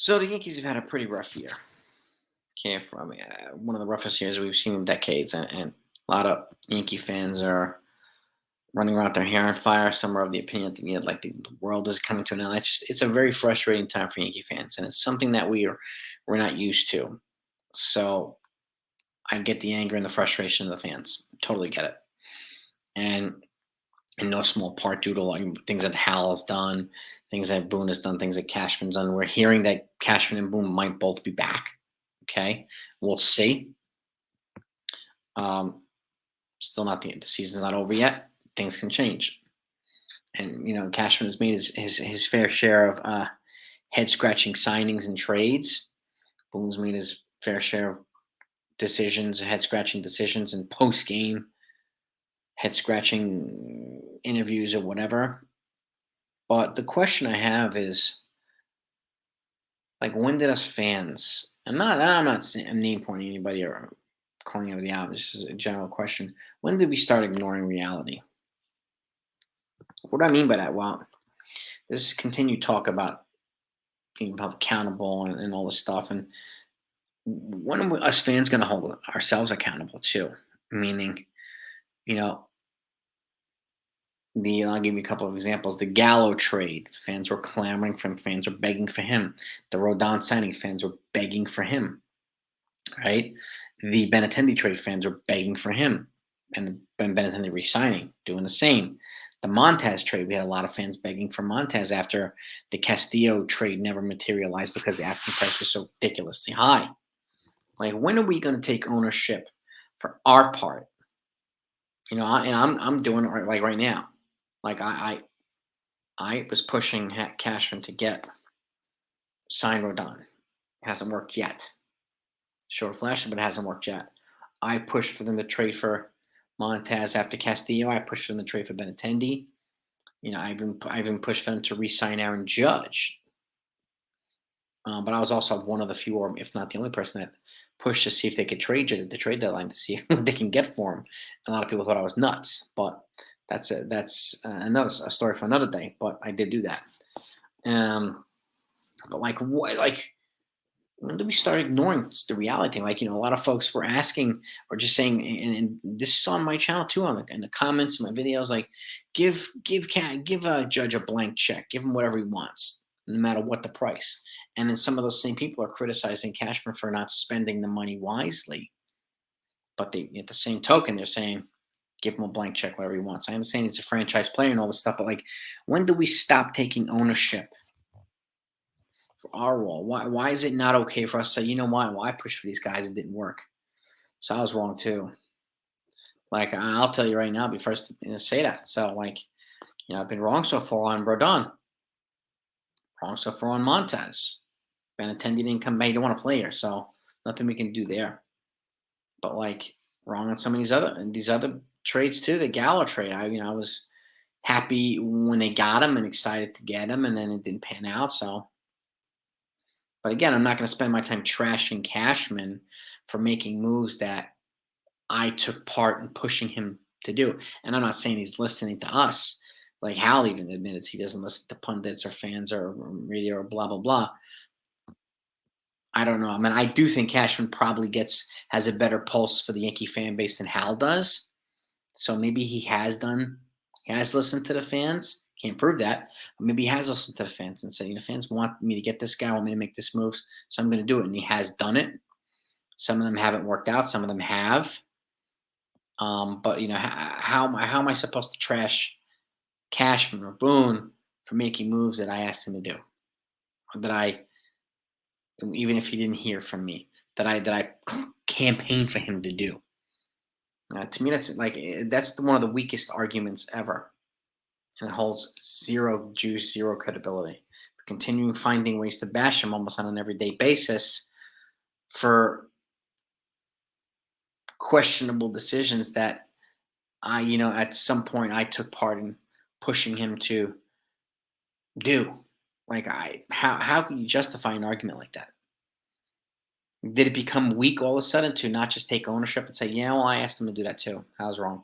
So the Yankees have had a pretty rough year. One of the roughest years we've seen in decades, and a lot of Yankee fans are running around with their hair on fire. Some are of the opinion that like the world is coming to an end. It's a very frustrating time for Yankee fans, and it's something that we're not used to. So I get the anger and the frustration of the fans. Totally get it, and in no small part due to like things that Hal has done, things that Boone has done, things that Cashman's done. We're hearing that Cashman and Boone might both be back. Okay, we'll see. Um, Still not the season's not over yet. Things can change, and Cashman has made his fair share of head scratching signings and trades. Boone's made his fair share of decisions, head scratching decisions, and post game head scratching interviews or whatever. But the question I have is, like, when did us fans? I'm not saying I'm name pointing anybody or calling anybody out. This is a general question. When did we start ignoring reality? What do I mean by that? Well, this continued talk about being held accountable and all this stuff. And when are us fans going to hold ourselves accountable too? Meaning, you know, I'll give you a couple of examples. The Gallo trade, fans were clamoring for him. Fans were begging for him. The Rodon signing, fans were begging for him. Right? The Benintendi trade, fans were begging for him, and Benintendi re-signing, doing the same. The Montez trade, we had a lot of fans begging for Montez after the Castillo trade never materialized because the asking price was so ridiculously high. Like, when are we going to take ownership for our part? I'm doing it right now. Like I was pushing Cashman to get signed Rodon. It hasn't worked yet. Short flash, but it hasn't worked yet. I pushed for them to trade for Montez after Castillo. I pushed for them to trade for Benintendi. I even pushed for them to re-sign Aaron Judge. But I was also one of the few, or if not the only person that pushed to see if they could trade at the trade deadline to see what they can get for him. And a lot of people thought I was nuts, but that's another a story for another day. But I did do that. But like what, like when did we start ignoring the reality? Like, a lot of folks were asking or just saying, and this is on my channel too, in the comments, my videos, like, give a judge a blank check, give him whatever he wants, no matter what the price. And then some of those same people are criticizing Cashman for not spending the money wisely. But at the same token, they're saying, give him a blank check, whatever he wants. I understand he's a franchise player and all this stuff, but like, when do we stop taking ownership for our role? Why is it not okay for us to say, you know what? Well, I pushed for these guys, it didn't work. So I was wrong too. Like, I'll tell you right now, I'll be first to say that. So, like, I've been wrong so far on Rodon. Wrong so far on Montez. Benintendi didn't come back. He didn't want to play here, so nothing we can do there. But like, wrong on some of these other trades too. The Gallo trade, I was happy when they got him and excited to get him, and then it didn't pan out. So, but again, I'm not going to spend my time trashing Cashman for making moves that I took part in pushing him to do. And I'm not saying he's listening to us. Like Hal even admits he doesn't listen to pundits or fans or radio or blah, blah, blah. I don't know. I mean, I do think Cashman probably has a better pulse for the Yankee fan base than Hal does. So maybe he has listened to the fans. Can't prove that. But maybe he has listened to the fans and said, fans want me to get this guy, want me to make this move, so I'm going to do it. And he has done it. Some of them haven't worked out. Some of them have. But how am I supposed to trash Cashman or Boone for making moves that I asked him to do, or that I, even if he didn't hear from me, that I campaigned for him to do? To me, that's one of the weakest arguments ever, and it holds zero juice, zero credibility. Continuing finding ways to bash him almost on an everyday basis for questionable decisions that at some point I took part in pushing him to do. Like, how can you justify an argument like that? Did it become weak all of a sudden to not just take ownership and say, yeah, well, I asked him to do that too. I was wrong.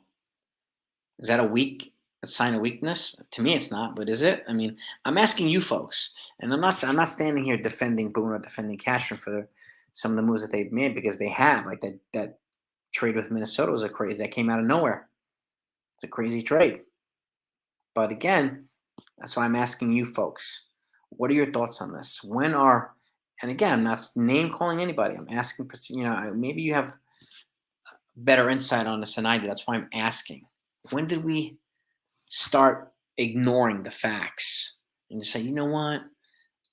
Is that a weak a sign of weakness? To me, it's not. But is it? I mean, I'm asking you folks, and I'm not standing here defending Boone or defending Cashman for some of the moves that they've made because they have. Like that trade with Minnesota was a crazy that came out of nowhere. It's a crazy trade. But again, that's why I'm asking you folks. What are your thoughts on this? And again, I'm not name calling anybody. I'm asking, maybe you have better insight on this than I do. That's why I'm asking. When did we start ignoring the facts and just say, you know what?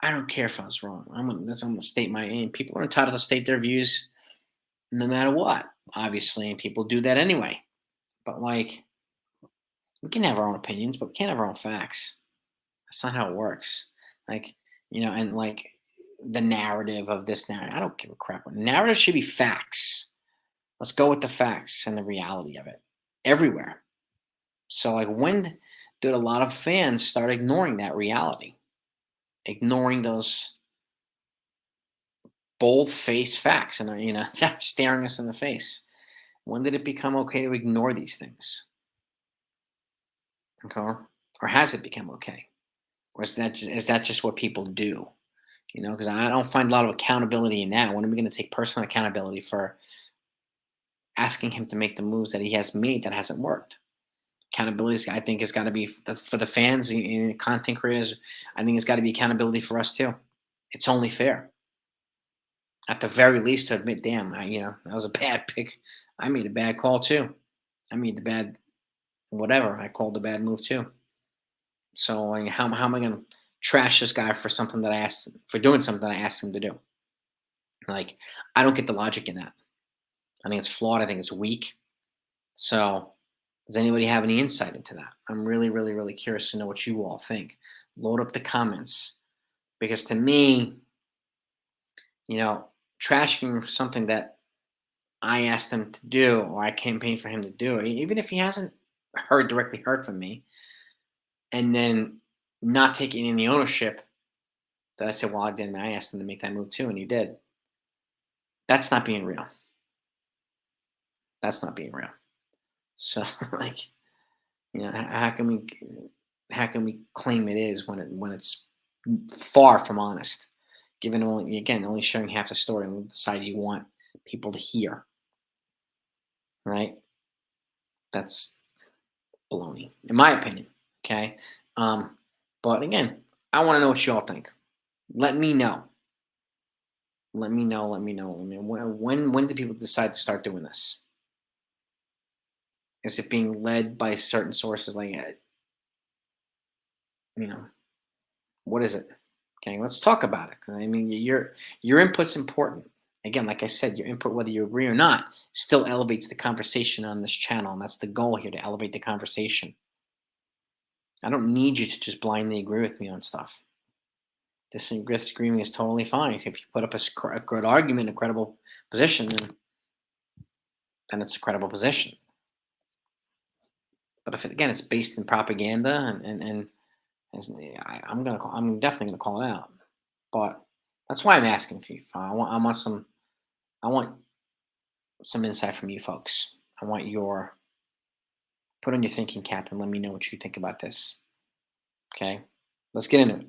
I don't care if I was wrong. I'm gonna state my aim. People are entitled to state their views no matter what, obviously, and people do that anyway. But like, we can have our own opinions, but we can't have our own facts. That's not how it works. Like, and like the narrative of this narrative. I don't give a crap. Narrative should be facts. Let's go with the facts and the reality of it everywhere. So, like, when did a lot of fans start ignoring that reality, ignoring those bold-faced facts, and they're staring us in the face? When did it become okay to ignore these things? Okay, or has it become okay, or is that just what people do? Because I don't find a lot of accountability in that. When are we going to take personal accountability for asking him to make the moves that he has made that hasn't worked? Accountability, I think, has got to be for the fans and content creators. I think it's got to be accountability for us too. It's only fair, at the very least, to admit, damn, that was a bad pick. I made a bad call too. I made the bad whatever. I called the bad move too. So like, how am I going to trash this guy for something that I asked for doing something I asked him to do? Like, I don't get the logic in that. I think it's flawed. I think it's weak. So, does anybody have any insight into that? I'm really, really, really curious to know what you all think. Load up the comments because to me, you know, trashing something that I asked him to do or I campaigned for him to do, even if he hasn't directly heard from me, and then not taking any ownership that I said, well, I didn't. I asked him to make that move too, and he did. That's not being real. That's not being real. So, like, how can we claim it is when it's far from honest, given only showing half the story on the side you want people to hear, right? That's baloney, in my opinion. Okay, but again, I want to know what you all think. Let me know. Let me know. Let me know. When do people decide to start doing this? Is it being led by certain sources? Like, you know, what is it? Okay, let's talk about it. 'Cause I mean, your input's important. Again, like I said, your input, whether you agree or not, still elevates the conversation on this channel, and that's the goal here, to elevate the conversation. I don't need you to just blindly agree with me on stuff. Disagreeing is totally fine. If you put up a good argument, a credible position, then it's a credible position. But if again it's based in propaganda I'm definitely gonna call it out. But that's why I'm asking for you. I want some insight from you folks. I want your put on your thinking cap and let me know what you think about this. Okay, let's get into it.